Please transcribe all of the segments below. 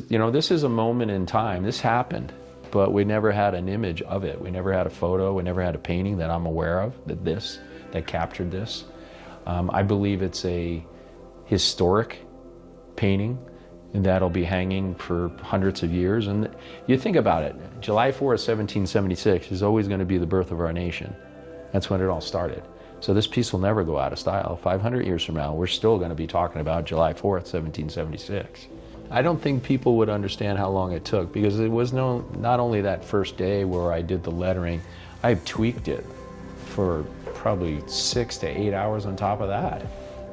this is a moment in time. This happened, but we never had an image of it. We never had a photo. We never had a painting that I'm aware of that captured this. I believe it's a historic painting, and that'll be hanging for hundreds of years. And you think about it, July 4th, 1776 is always going to be the birth of our nation. That's when it all started. So this piece will never go out of style. 500 years from now, we're still going to be talking about July 4th, 1776. I don't think people would understand how long it took, because it was not only that first day where I did the lettering, I tweaked it for probably 6 to 8 hours on top of that,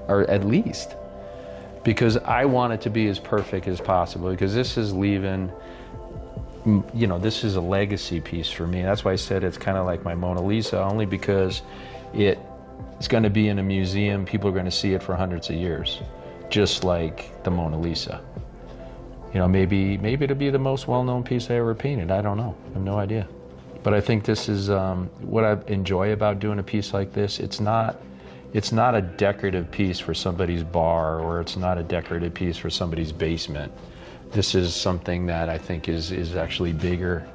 or at least, because I want it to be as perfect as possible, because this is leaving, this is a legacy piece for me. That's why I said it's kind of like my Mona Lisa, only because it's going to be in a museum. People are going to see it for hundreds of years, just like the Mona Lisa. Maybe it'll be the most well-known piece I ever painted. I don't know. I have no idea. But I think this is what I enjoy about doing a piece like this. It's not a decorative piece for somebody's bar, or it's not a decorative piece for somebody's basement. This is something that I think is actually bigger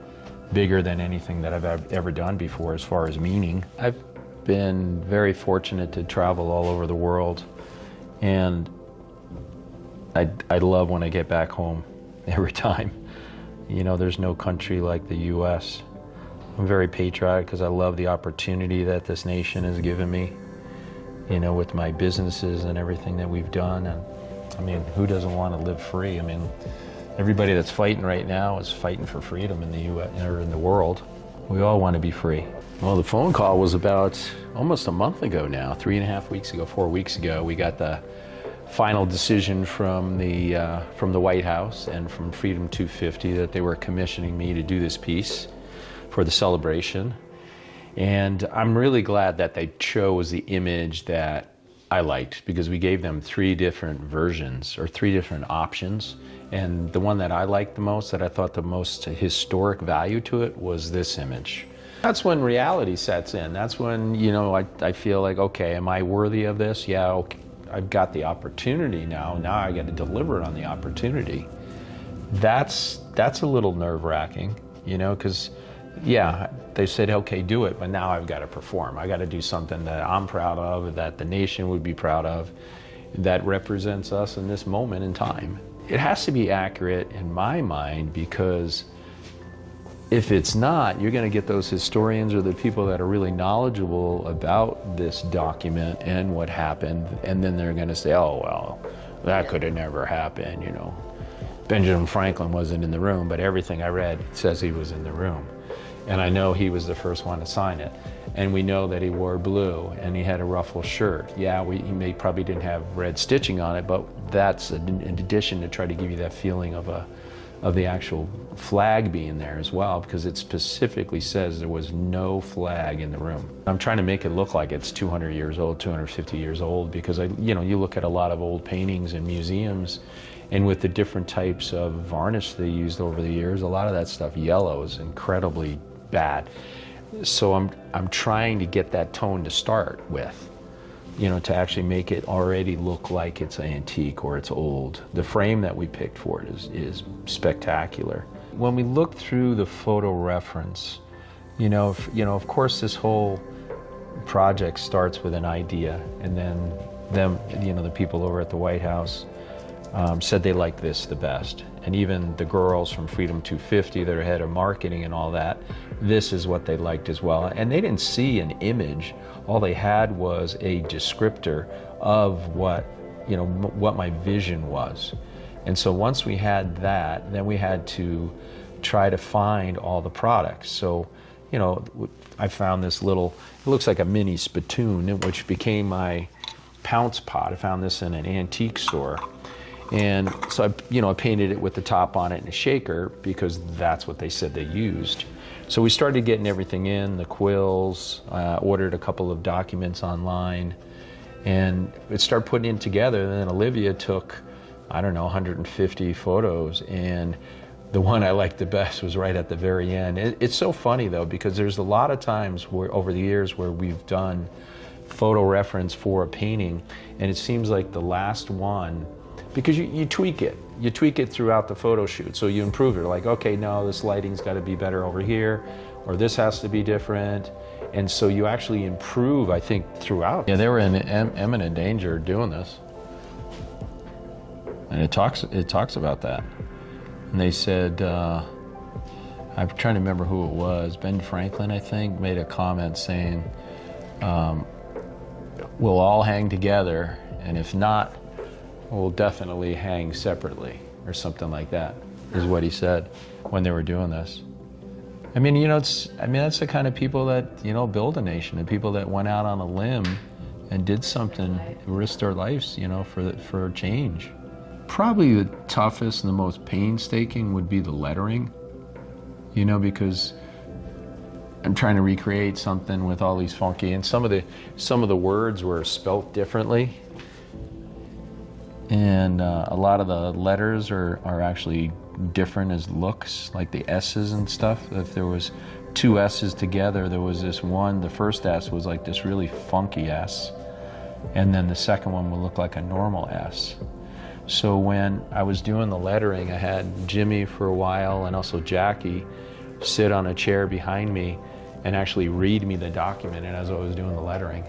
than anything that I've ever done before as far as meaning. I've been very fortunate to travel all over the world, and I love when I get back home every time. There's no country like the U.S. I'm very patriotic because I love the opportunity that this nation has given me, with my businesses and everything that we've done. And who doesn't want to live free? Everybody that's fighting right now is fighting for freedom in the U.S. or in the world. We all want to be free. Well, the phone call was about almost a month ago now, 3.5 weeks ago, 4 weeks ago. We got the final decision from the White House and from Freedom 250 that they were commissioning me to do this piece for the celebration. And I'm really glad that they chose the image that I liked, because we gave them 3 different versions, or 3 different options. And the one that I liked the most, that I thought the most historic value to it, was this image. That's when reality sets in. That's when, I feel like, okay, am I worthy of this? Yeah, okay. I've got the opportunity now. Now I got to deliver on the opportunity. That's a little nerve-wracking, because, yeah, they said, okay, do it, but now I've got to perform. I got to do something that I'm proud of, that the nation would be proud of, that represents us in this moment in time. It has to be accurate in my mind, because if it's not, you're going to get those historians or the people that are really knowledgeable about this document and what happened, and then they're going to say, oh, well, that could have never happened, Benjamin Franklin wasn't in the room, but everything I read says he was in the room. And I know he was the first one to sign it. And we know that he wore blue and he had a ruffle shirt. Yeah, he probably didn't have red stitching on it, but that's in addition to try to give you that feeling of the actual flag being there as well, because it specifically says there was no flag in the room. I'm trying to make it look like it's 200 years old, 250 years old, because you look at a lot of old paintings in museums, and with the different types of varnish they used over the years, a lot of that stuff yellows incredibly bad. So I'm trying to get that tone to start with, to actually make it already look like it's antique or it's old. The frame that we picked for it is spectacular. When we look through the photo reference, of course this whole project starts with an idea, and then the people over at the White House said they liked this the best. And even the girls from Freedom 250 that are head of marketing and all that, this is what they liked as well. And they didn't see an image. All they had was a descriptor of what my vision was. And so once we had that, then we had to try to find all the products. So, I found this little, it looks like a mini spittoon, which became my pounce pot. I found this in an antique store. And so I painted it with the top on it and a shaker, because that's what they said they used. So we started getting everything in, the quills, ordered a couple of documents online, and it started putting it together. And then Olivia took, 150 photos, and the one I liked the best was right at the very end. It's so funny though, because there's a lot of times where over the years where we've done photo reference for a painting, and it seems like the last one because you tweak it. You tweak it throughout the photo shoot. So you improve it. Like, okay, no, this lighting's got to be better over here, or this has to be different. And so you actually improve, I think, throughout. Yeah, they were in imminent danger doing this. And it talks about that. And they said, I'm trying to remember who it was. Ben Franklin, I think, made a comment saying, we'll all hang together, and if not, we'll definitely hang separately, or something like that, is what he said when they were doing this. I mean, that's the kind of people that, build a nation, the people that went out on a limb and did something, risked their lives, for change. Probably the toughest and the most painstaking would be the lettering, because I'm trying to recreate something with all these funky, and some of the words were spelt differently, and a lot of the letters are actually different as looks, like the S's and stuff. If there was two S's together, there was this one, the first S was like this really funky S, and then the second one would look like a normal S. So when I was doing the lettering, I had Jimmy for a while, and also Jackie, sit on a chair behind me and actually read me the document, and as I was doing the lettering.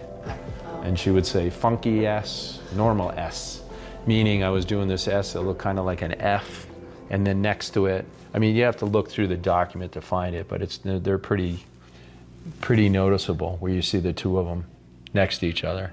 And she would say, funky S, normal S, meaning I was doing this S that looked kind of like an F, and then next to it, you have to look through the document to find it, but they're pretty noticeable where you see the two of them next to each other.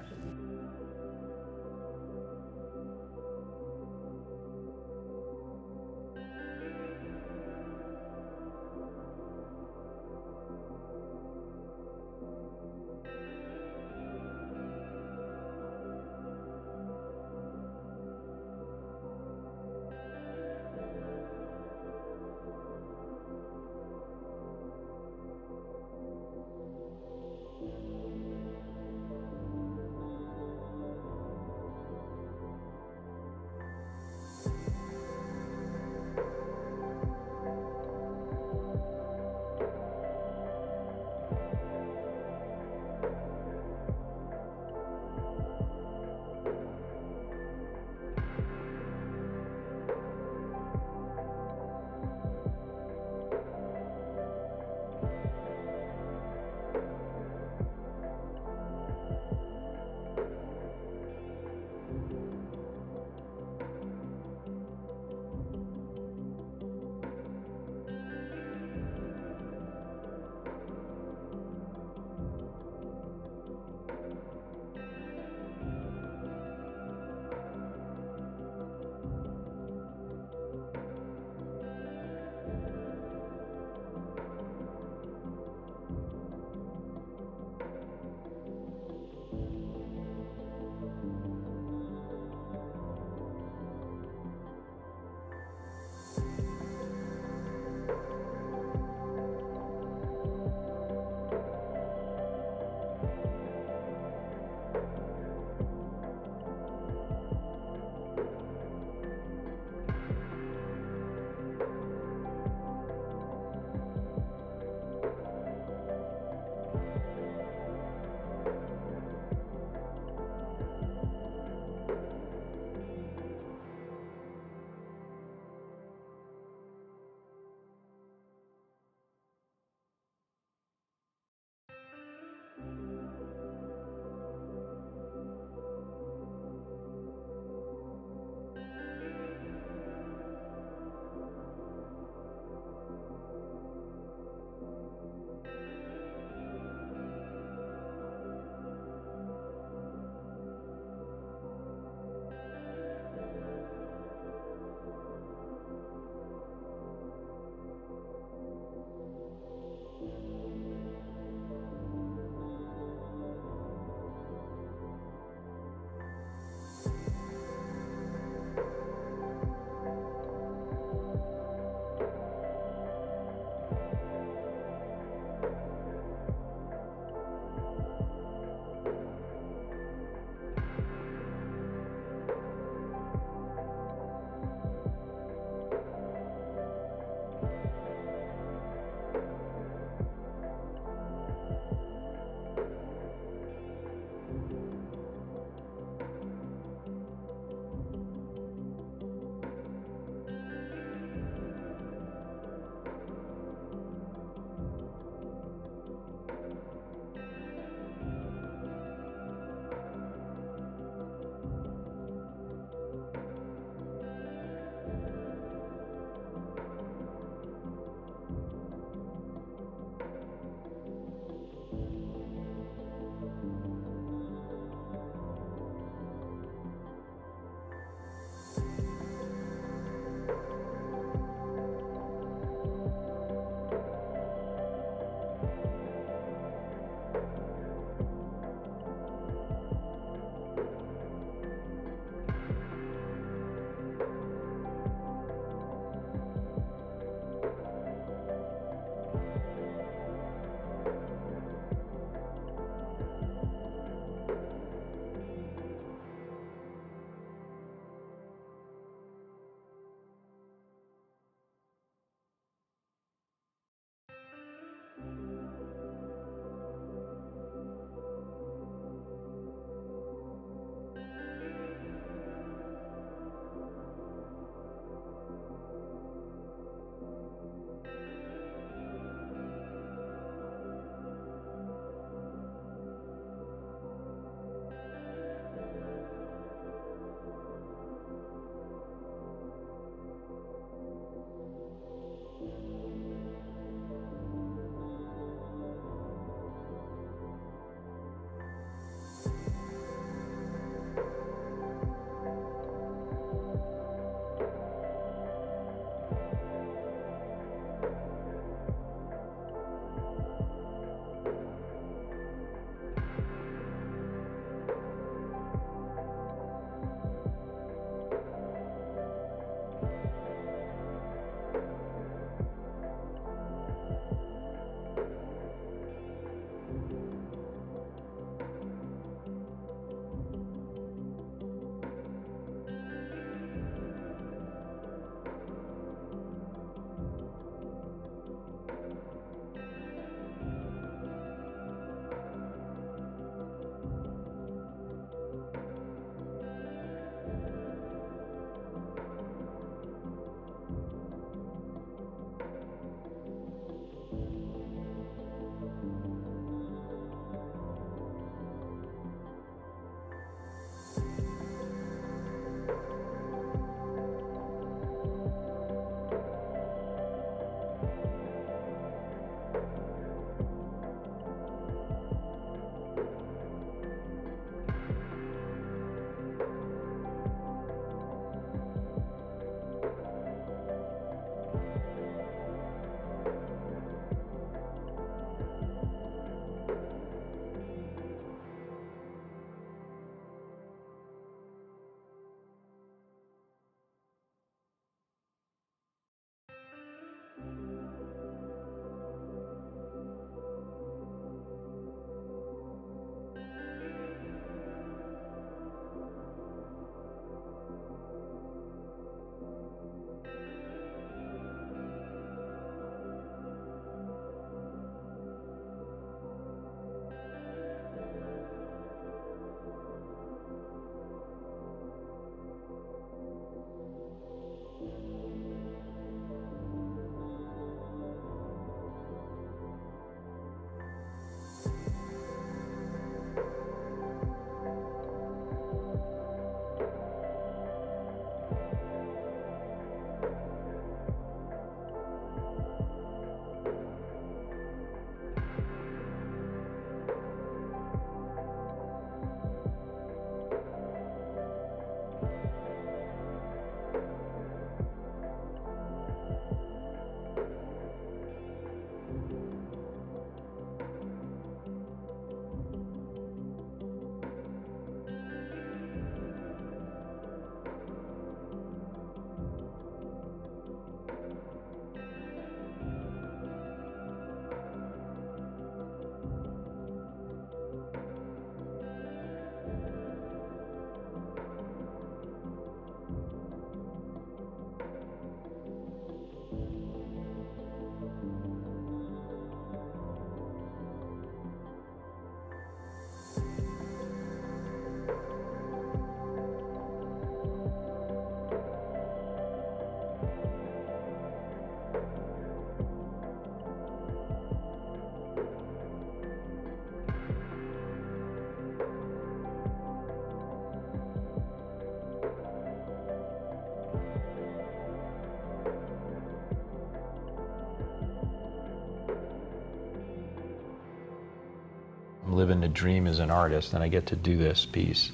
I'm living a dream as an artist, and I get to do this piece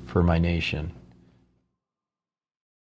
for my nation.